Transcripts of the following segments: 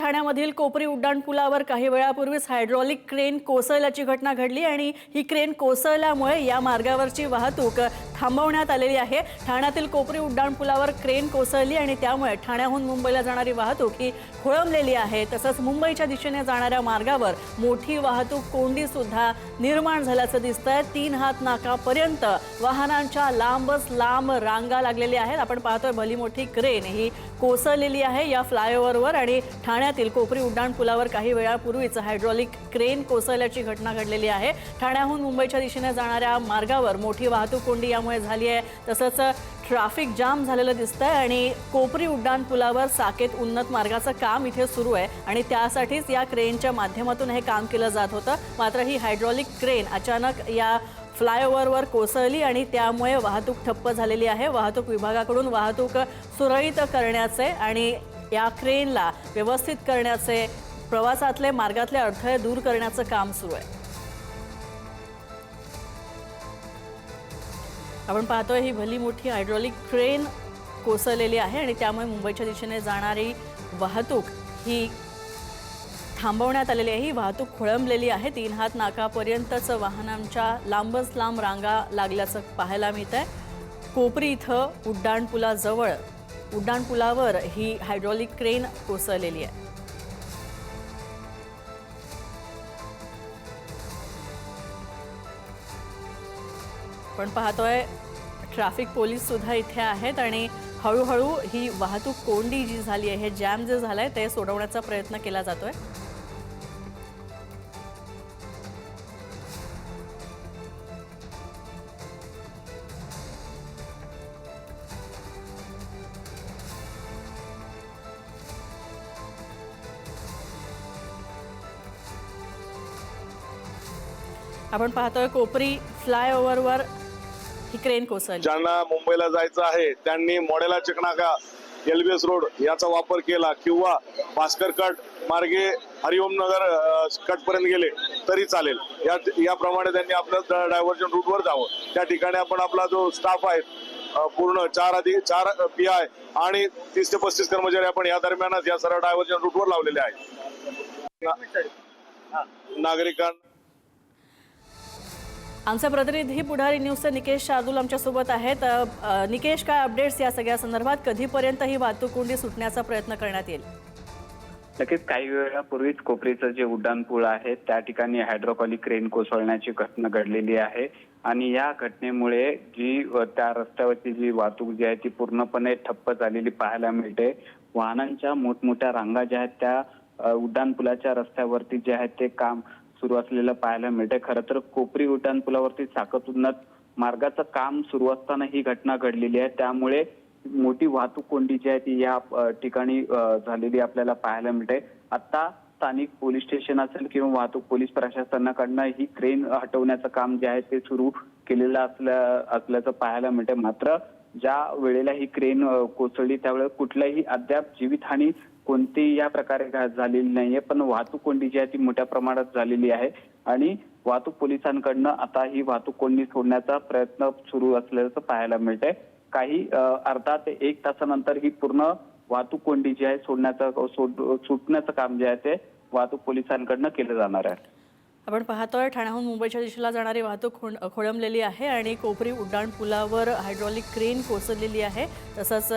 ठाण्यामधील कोपरी उड्डाणपुलावर काही वेळापूर्वीच hydraulic crane कोसळल्याची घटना घडली आणि ही क्रेन कोसळल्यामुळे या मार्गावरची वाहतूक थांबवण्यात आलेली आहे। ठाण्यातील कोपरी उड्डाणपुलावर क्रेन कोसळली आणि त्यामुळे ठाण्याहून मुंबईला जाणारी वाहतूक ही खोळंबलेली आहे। तसंच मुंबईच्या दिशेने जाणाऱ्या मार्गावर मोठी वाहतूक कोंडी सुद्धा निर्माण झाल्याचं दिसतंय। 3 हात नाकापर्यंत वाहनांच्या लांबच लांब रांगा लागलेल्या आहेत। आपण पाहतोय भली मोठी क्रेन ही कोसळलेली आहे या फ्लायओव्हरवर आणि ठाण्यातील कोपरी उड्डाणपुलावर काही वेळापूर्वीच हायड्रॉलिक क्रेन कोसळल्याची घटना घडलेली आहे। ठाण्याहून मुंबईच्या दिशेने जाणाऱ्या मार्गावर मोठी वाहतूक कोंडी यामुळे झाली आहे। तसंच ट्रॅफिक जाम झालेलं दिसतंय आणि कोपरी उड्डाणपुलावर साकेत उन्नत मार्गाचं काम इथे सुरू आहे आणि त्यासाठीच या क्रेनच्या माध्यमातून हे काम केलं जात होतं। मात्र ही हायड्रॉलिक क्रेन अचानक या फ्लायओव्हरवर कोसळली आणि त्यामुळे वाहतूक ठप्प झालेली आहे। वाहतूक विभागाकडून वाहतूक सुरळीत करण्याचे आणि या क्रेनला व्यवस्थित करण्याचे, प्रवासातले मार्गातले अडथळे दूर करण्याचं काम सुरू आहे। आपण पाहतोय ही भली मोठी हायड्रॉलिक क्रेन कोसळलेली आहे आणि त्यामुळे मुंबईच्या दिशेने जाणारी वाहतूक ही थांबवण्यात आलेली आहे। ही वाहतूक खोळंबलेली आहे। 3 हात नाकापर्यंतच वाहनांच्या लांबच लांब रांगा लागल्याचं पाहायला मिळतंय। कोपरी इथं उड्डाणपुलावर ही हायड्रॉलिक क्रेन कोसळलेली आहे। पण पाहतोय ट्रॅफिक पोलीस सुद्धा इथे आहेत आणि हळूहळू ही वाहतूक कोंडी जी झाली आहे, हे जॅम जे झालंय ते सोडवण्याचा प्रयत्न केला जातोय। आपण पाहतोय कोपरी फ्लायओव्हरवर ही क्रेन कोसळली। ज्यांना मुंबईला जायचं आहे त्यांनी मोडेला चिकनाका एलबीएस रोड याचा वापर केला किंवा भास्कर कट मार्गे हरिओम नगर कट पर्यंत गेले तरी चालेल। याप्रमाणे त्यांनी आपल्या डायव्हर्जन रूटवर जावं। त्या ठिकाणी आपण आपला जो स्टाफ आहे पूर्ण 4 PI आणि 30 ते 35 कर्मचारी आपण या दरम्यानच या सर्व डायव्हर्जन रूटवर लावलेले आहेत। नागरिकांना आमचे प्रतिनिधी पुढारी न्यूजचे निकेश शार्दूल आमच्यासोबत आहेत। निकेश, काय अपडेट्स या सगळ्या संदर्भात? कधीपर्यंत ही वाहतूक कोंडी सुटण्याचा प्रयत्न करण्यात येईल? नक्कीच काही वेळापूर्वीच कोपरीचं जे उड्डाणपूल आहे त्या ठिकाणी हायड्रोकॉलिक क्रेन कोसळण्याची घटना घडलेली आहे आणि या घटनेमुळे जी त्या रस्त्यावरची जी वाहतूक जी आहे ती पूर्णपणे ठप्प झालेली पाहायला मिळते। वाहनांच्या मोठमोठ्या रांगा ज्या आहेत त्या उड्डाणपुलाच्या रस्त्यावरती जे आहेत ते काम सुरू असलेलं पाहायला मिळते। खरं तर कोपरी उड्डाणपुलावरती साकत उन्नत मार्गाचं काम सुरू असताना ही घटना घडलेली आहे, त्यामुळे मोठी वाहतूक कोंडी जी आहे ती या ठिकाणी झालेली आपल्याला पाहायला मिळते। आता स्थानिक पोलीस स्टेशन असेल किंवा वाहतूक पोलीस प्रशासनाकडनं ही क्रेन हटवण्याचं काम जे आहे ते सुरू केलेलं असल्याचं पाहायला मिळते। मात्र ज्या वेळेला ही क्रेन कोसळली त्यावेळेला कुठल्याही अद्याप जीवितहानी कोणतीही या प्रकारे झालेली नाहीये, पण वाहतूक कोंडी जी आहे ती मोठ्या प्रमाणात झालेली आहे आणि वाहतूक पोलिसांकडनं आता ही वाहतूक कोंडी सोडण्याचा प्रयत्न सुरू असल्याचं पाहायला मिळतंय। काही अर्धा ते 1 तासानंतर ही पूर्ण वाहतूक कोंडी जी आहे सुटण्याचं काम जे आहे ते वाहतूक पोलिसांकडनं केलं जाणार आहे। आपण पाहतोय ठाण्याहून मुंबईच्या दिशेला जाणारी वाहतूक खोळंबलेली आहे आणि कोपरी उड्डाणपुलावर हायड्रॉलिक क्रेन कोसळलेली आहे। तसंच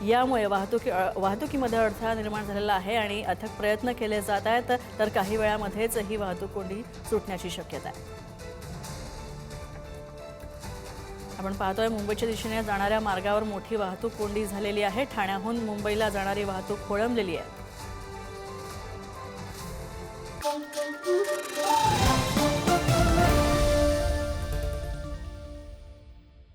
यामुळे वाहतुकीमध्ये अडथळा निर्माण झालेला आहे आणि अथक प्रयत्न केले जात आहेत, तर काही वेळामध्येच ही वाहतूक कोंडी सुटण्याची शक्यता आहे। आपण पाहतोय मुंबईच्या दिशेने जाणाऱ्या मार्गावर मोठी वाहतूक कोंडी झालेली आहे। ठाण्याहून मुंबईला जाणारी वाहतूक खोळंबलेली आहे।